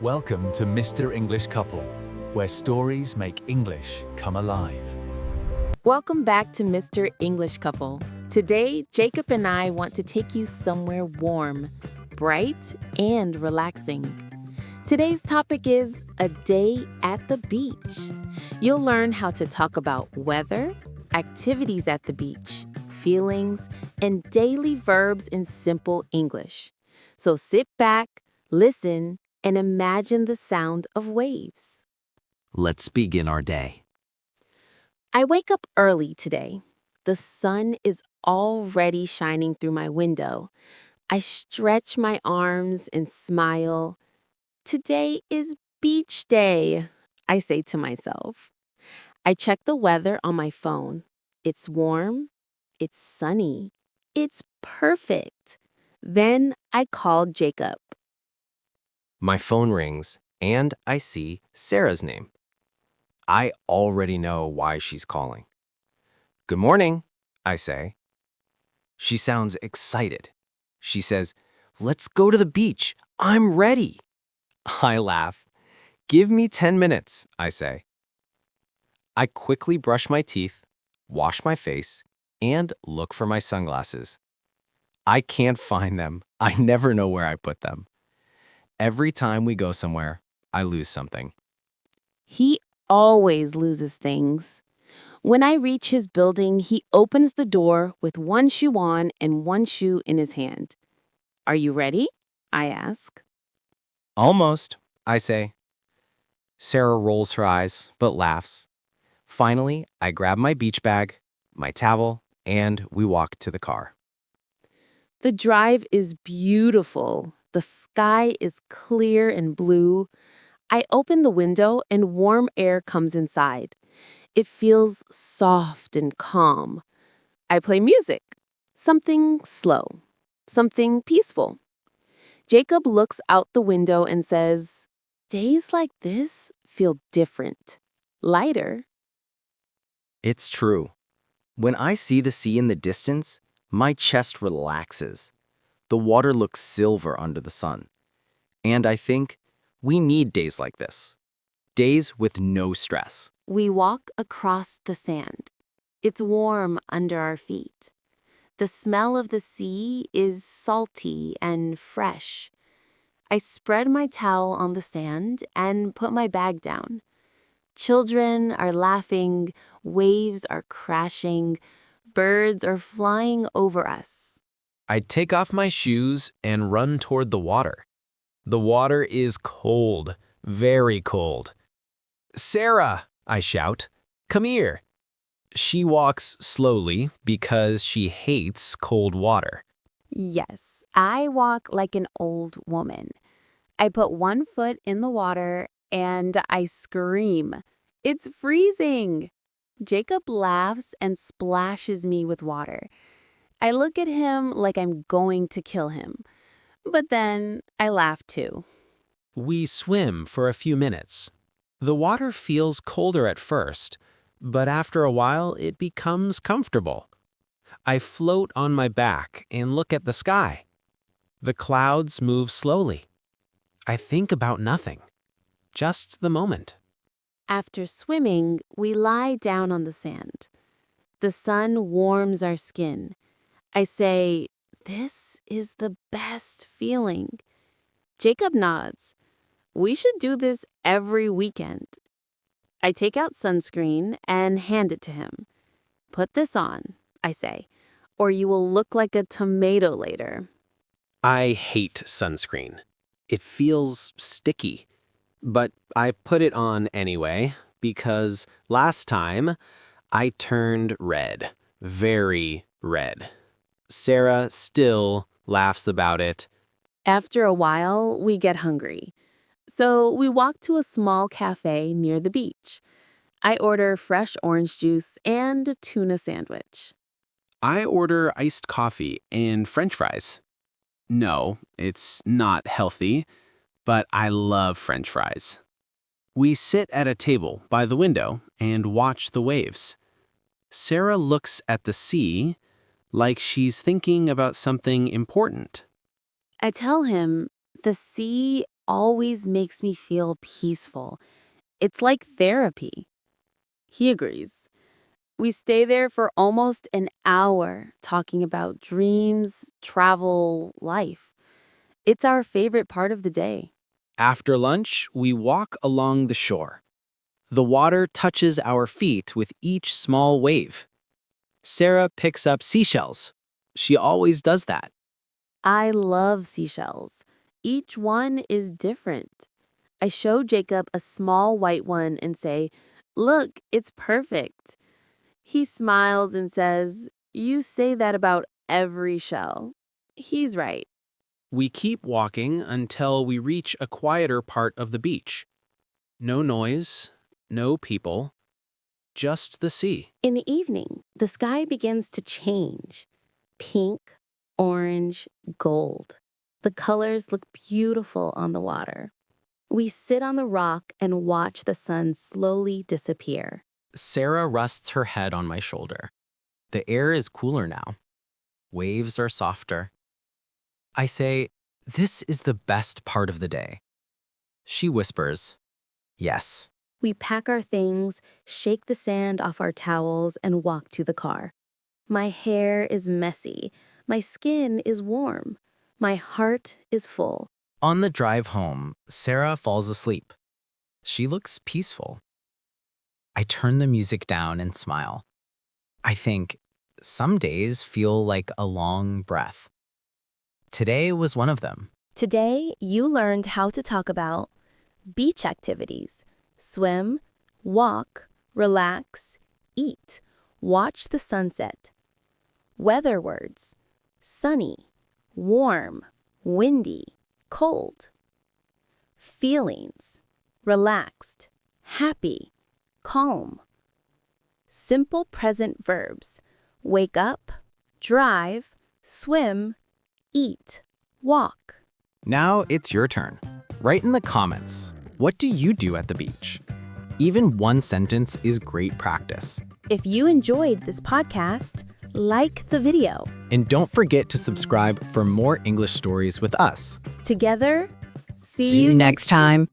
Welcome to Mr. English Couple, where stories make English come alive. Welcome back to Mr. English Couple. Today, Jacob and I want to take you somewhere warm, bright, and relaxing. Today's topic is a day at the beach. You'll learn how to talk about weather, activities at the beach, feelings, and daily verbs in simple English. So sit back, listen, and imagine the sound of waves. Let's begin our day. I wake up early today. The sun is already shining through my window. I stretch my arms and smile. Today is beach day, I say to myself. I check the weather on my phone. It's warm. It's sunny. It's perfect. Then I call Jacob. My phone rings, and I see Sarah's name. I already know why she's calling. Good morning, I say. She sounds excited. She says, "Let's go to the beach. I'm ready." I laugh. "Give me 10 minutes, I say. I quickly brush my teeth, wash my face, and look for my sunglasses. I can't find them. I never know where I put them. Every time we go somewhere, I lose something. He always loses things. When I reach his building, he opens the door with one shoe on and one shoe in his hand. Are you ready? I ask. Almost, I say. Sarah rolls her eyes, but laughs. Finally, I grab my beach bag, my towel, and we walk to the car. The drive is beautiful. The sky is clear and blue. I open the window and warm air comes inside. It feels soft and calm. I play music, something slow, something peaceful. Jacob looks out the window and says, "Days like this feel different, lighter." It's true. When I see the sea in the distance, my chest relaxes. The water looks silver under the sun. And I think we need days like this. Days with no stress. We walk across the sand. It's warm under our feet. The smell of the sea is salty and fresh. I spread my towel on the sand and put my bag down. Children are laughing, waves are crashing, birds are flying over us. I take off my shoes and run toward the water. The water is cold, very cold. "Sarah," I shout, "come here." She walks slowly because she hates cold water. Yes, I walk like an old woman. I put one foot in the water and I scream. It's freezing. Jacob laughs and splashes me with water. I look at him like I'm going to kill him. But then I laugh too. We swim for a few minutes. The water feels colder at first, but after a while it becomes comfortable. I float on my back and look at the sky. The clouds move slowly. I think about nothing, just the moment. After swimming, we lie down on the sand. The sun warms our skin. I say, "This is the best feeling." Jacob nods. We should do this every weekend. I take out sunscreen and hand it to him. "Put this on," I say, "or you will look like a tomato later." I hate sunscreen. It feels sticky. But I put it on anyway because last time I turned red, very red. Sarah still laughs about it. After a while, we get hungry. So we walk to a small cafe near the beach. I order fresh orange juice and a tuna sandwich. I order iced coffee and French fries. No, it's not healthy, but I love French fries. We sit at a table by the window and watch the waves. Sarah looks at the sea like she's thinking about something important. I tell him, "The sea always makes me feel peaceful. It's like therapy. He agrees. We stay there for almost an hour talking about dreams, travel, life. It's our favorite part of the day. After lunch, we walk along the shore. The water touches our feet with each small wave. Sarah picks up seashells. She always does that. I love seashells. Each one is different. I show Jacob a small white one and say, "Look, it's perfect." He smiles and says, "You say that about every shell." He's right. We keep walking until we reach a quieter part of the beach. No noise, no people, just the sea. In the evening, the sky begins to change. Pink, orange, gold. The colors look beautiful on the water. We sit on the rock and watch the sun slowly disappear. Sarah rests her head on my shoulder. The air is cooler now. Waves are softer. I say, "This is the best part of the day." She whispers, "Yes." We pack our things, shake the sand off our towels, and walk to the car. My hair is messy. My skin is warm. My heart is full. On the drive home, Sarah falls asleep. She looks peaceful. I turn the music down and smile. I think, some days feel like a long breath. Today was one of them. Today, you learned how to talk about beach activities: swim, walk, relax, eat, watch the sunset. Weather words: sunny, warm, windy, cold. Feelings: relaxed, happy, calm. Simple present verbs: wake up, drive, swim, eat, walk. Now it's your turn. Write in the comments, what do you do at the beach? Even one sentence is great practice. If you enjoyed this podcast, like the video. And don't forget to subscribe for more English stories with us. Together, See you next time.